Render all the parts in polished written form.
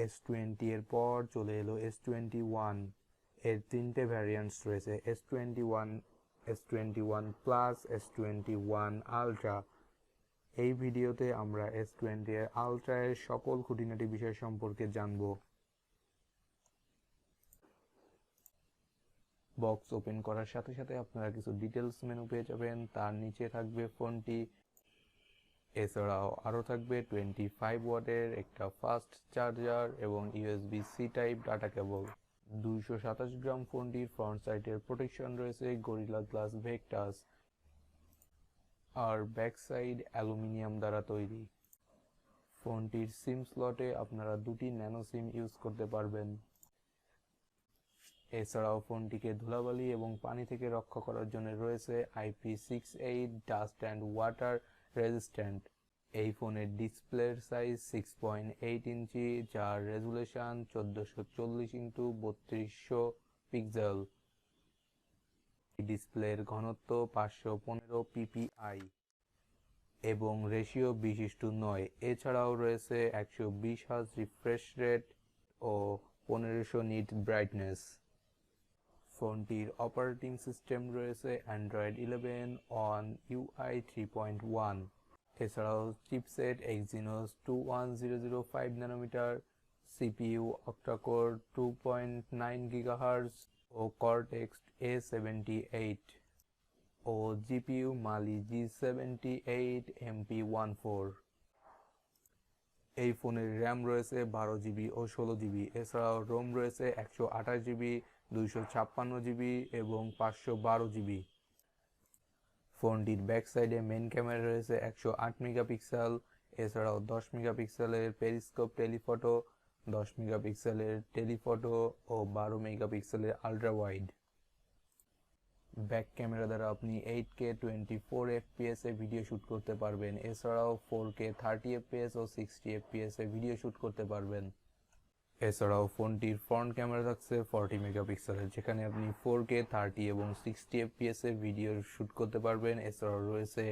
S20 এর পর চলে এলো S21 এর তিনটে ভ্যারিয়েন্টস রয়েছে, S21, S21 plus, S21 ultra. এই ভিডিওতে আমরা S20 এর আলট্রা এর সকল খুঁটিনাটি বিষয় সম্পর্কে জানব। বক্স ওপেন করার সাথে সাথে আপনারা কিছু ডিটেলস মেনু পেয়ে যাবেন। তার নিচে থাকবে ফোনটি, এছাড়াও আরও থাকবে 25 ওয়াটের একটা ফাস্ট চার্জার এবং USB-C টাইপ ডাটা কেবল। 227 গ্রাম ফোনটির ফ্রন্ট সাইডের প্রোটেকশন রয়েছে গরিলা গ্লাস ভেক্টাস, আর ব্যাক সাইড অ্যালুমিনিয়াম দ্বারা তৈরি। ফোনটির সিম স্লটে আপনারা দুটি ন্যানো সিম ইউজ করতে পারবেন। এছাড়াও ফোনটিকে ধুলাবালি এবং পানি থেকে রক্ষা করার জন্য রয়েছে IP68 dust and water resistant. এই ফোনের ডিসপ্লের সাইজ 6.8 ইঞ্চি, যার রেজুলেশন 1440x3200 পিক্সেল। ডিসপ্লের ঘনত্ব 515 ppi এবং রেশিও 20:9। এছাড়াও রয়েছে 120 হার্জ রিফ্রেশ রেট ও 1500 নিট ব্রাইটনেস। ফোনটির অপারেটিং সিস্টেম রয়েছে অ্যান্ড্রয়েড 11 অন UI 3.1। এছাড়াও chipset Exynos 21005 nanometre, CPU octa core 2.9 GHz ও Cortex A78 ও GPU Mali G78 MP14। এই ফোনের র্যাম রয়েছে 12GB ও 16GB। এছাড়াও রোম রয়েছে 128GB, 256GB এবং 512GB। ফোনটির ব্যাক সাইডে মেইন ক্যামেরা রয়েছে 108 মেগাপিক্সেল। এছাড়াও 10 মেগাপিক্সেলের পেরিস্কোপ টেলিফটো, 10 মেগাপিক্সেলের টেলিফটো ও 12 মেগাপিক্সেলের আল্ট্রা ওয়াইড। ব্যাক ক্যামেরা দ্বারা আপনি 8K 24 FPS এ ভিডিও শ্যুট করতে পারবেন। এছাড়াও 4K 30 FPS ও 60 FPS এ ভিডিও শ্যুট করতে পারবেন। এছাড়াও ফোনটির ফ্রন্ট ক্যামেরা থাকছে 40 মেগাপিক্সেলের, যেখানে আপনি 4K 30 এবং 60 FPS এ ভিডিও শ্যুট করতে পারবেন। এছাড়াও রয়েছে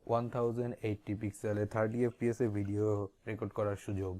1080 পিক্সেলে 30 FPS এ ভিডিও রেকর্ড করার সুযোগ।